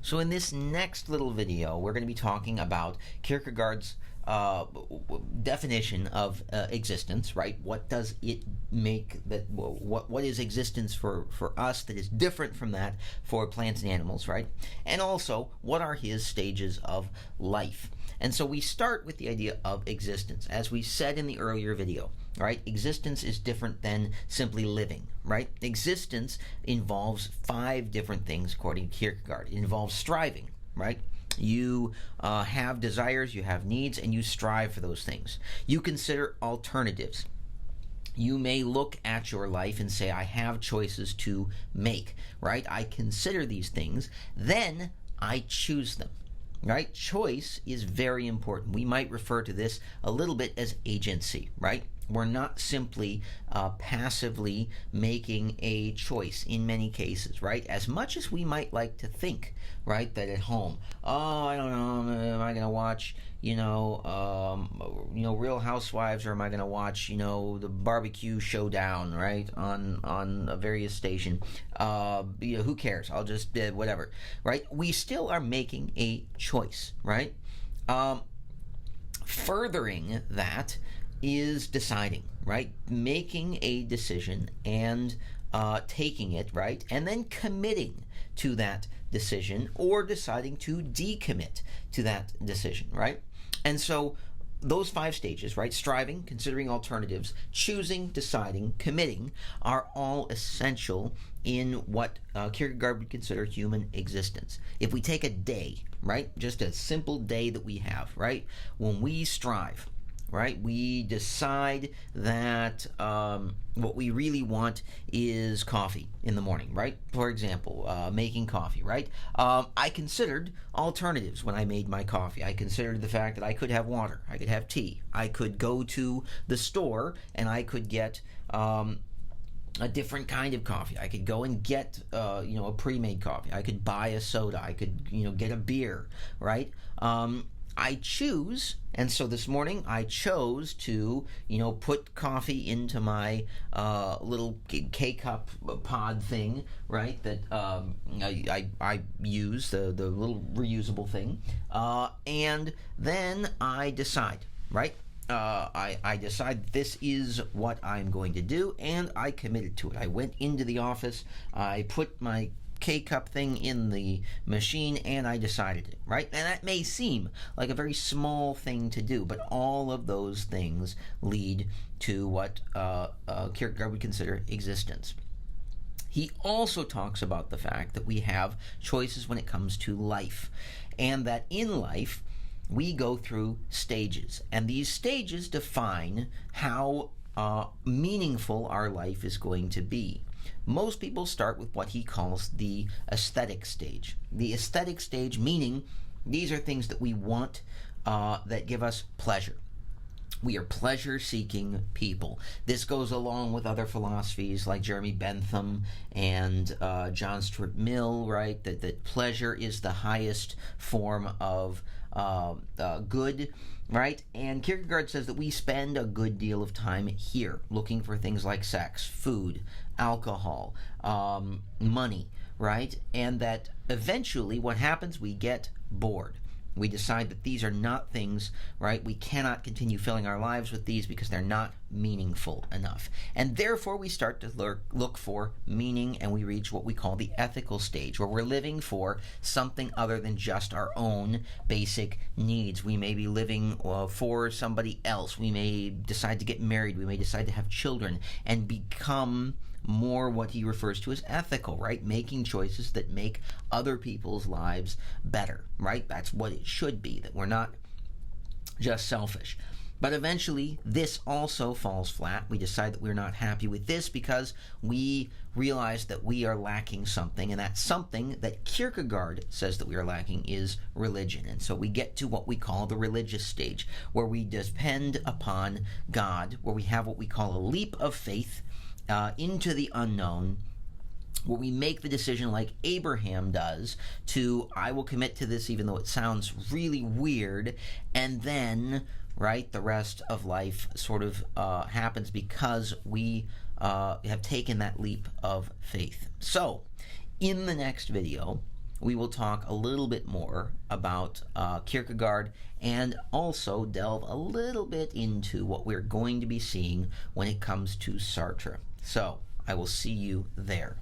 So in this next little video, we're going to be talking about Kierkegaard's definition of existence, right? What does it make that, what is existence for us that is different from that for plants and animals, right? And also, what are his stages of life? And so we start with the idea of existence. As we said in the earlier video, right? Existence is different than simply living, right? Existence involves 5 different things according to Kierkegaard. It involves striving, right? You have desires, you have needs, and you strive for those things. You consider alternatives. You may look at your life and say, I have choices to make, right? I consider these things, then I choose them, right? Choice is very important. We might refer to this a little bit as agency, right? We're not simply passively making a choice in many cases, right? As much as we might like to think, right, that at home, I don't know, am I going to watch, Real Housewives, or am I going to watch, the Barbecue Showdown, right, on a various station? Who cares? I'll just whatever, right? We still are making a choice, right? Furthering that is deciding, right? Making a decision and taking it, right? And then committing to that decision or deciding to decommit to that decision, right? And so those 5 stages, right? Striving, considering alternatives, choosing, deciding, committing are all essential in what Kierkegaard would consider human existence. If we take a day, right? Just a simple day that we have, right? When we strive, right? We decide that what we really want is coffee in the morning, right? For example, making coffee, right? I considered alternatives when I made my coffee. I considered the fact that I could have water, I could have tea, I could go to the store and I could get a different kind of coffee. I could go and get, a pre-made coffee. I could buy a soda. I could, get a beer, right? I choose, and so this morning I chose to, put coffee into my little K-cup pod thing, right, that I use, the little reusable thing, and then I decide, right? I decide this is what I'm going to do, and I committed to it. I went into the office, I put my K-cup thing in the machine, and I decided it, right? And that may seem like a very small thing to do, but all of those things lead to what Kierkegaard would consider existence. He also talks about the fact that we have choices when it comes to life, and that in life we go through stages, and these stages define how meaningful our life is going to be. Most people start with what he calls the aesthetic stage. The aesthetic stage meaning these are things that we want that give us pleasure. We are pleasure-seeking people. This goes along with other philosophies like Jeremy Bentham and John Stuart Mill, right? That pleasure is the highest form of good, right? And Kierkegaard says that we spend a good deal of time here looking for things like sex, food, alcohol, money, right? And that eventually what happens, we get bored. We decide that these are not things, right? We cannot continue filling our lives with these because they're not meaningful enough. And therefore, we start to look for meaning, and we reach what we call the ethical stage, where we're living for something other than just our own basic needs. We may be living for somebody else. We may decide to get married. We may decide to have children and become more what he refers to as ethical, right? Making choices that make other people's lives better, right? That's what it should be, that we're not just selfish. But eventually, this also falls flat. We decide that we're not happy with this because we realize that we are lacking something, and that something that Kierkegaard says that we are lacking is religion. And so we get to what we call the religious stage, where we depend upon God, where we have what we call a leap of faith into the unknown, where we make the decision like Abraham does to, I will commit to this even though it sounds really weird, and then, right, the rest of life sort of happens because we have taken that leap of faith. So, in the next video, we will talk a little bit more about Kierkegaard and also delve a little bit into what we're going to be seeing when it comes to Sartre. So I will see you there.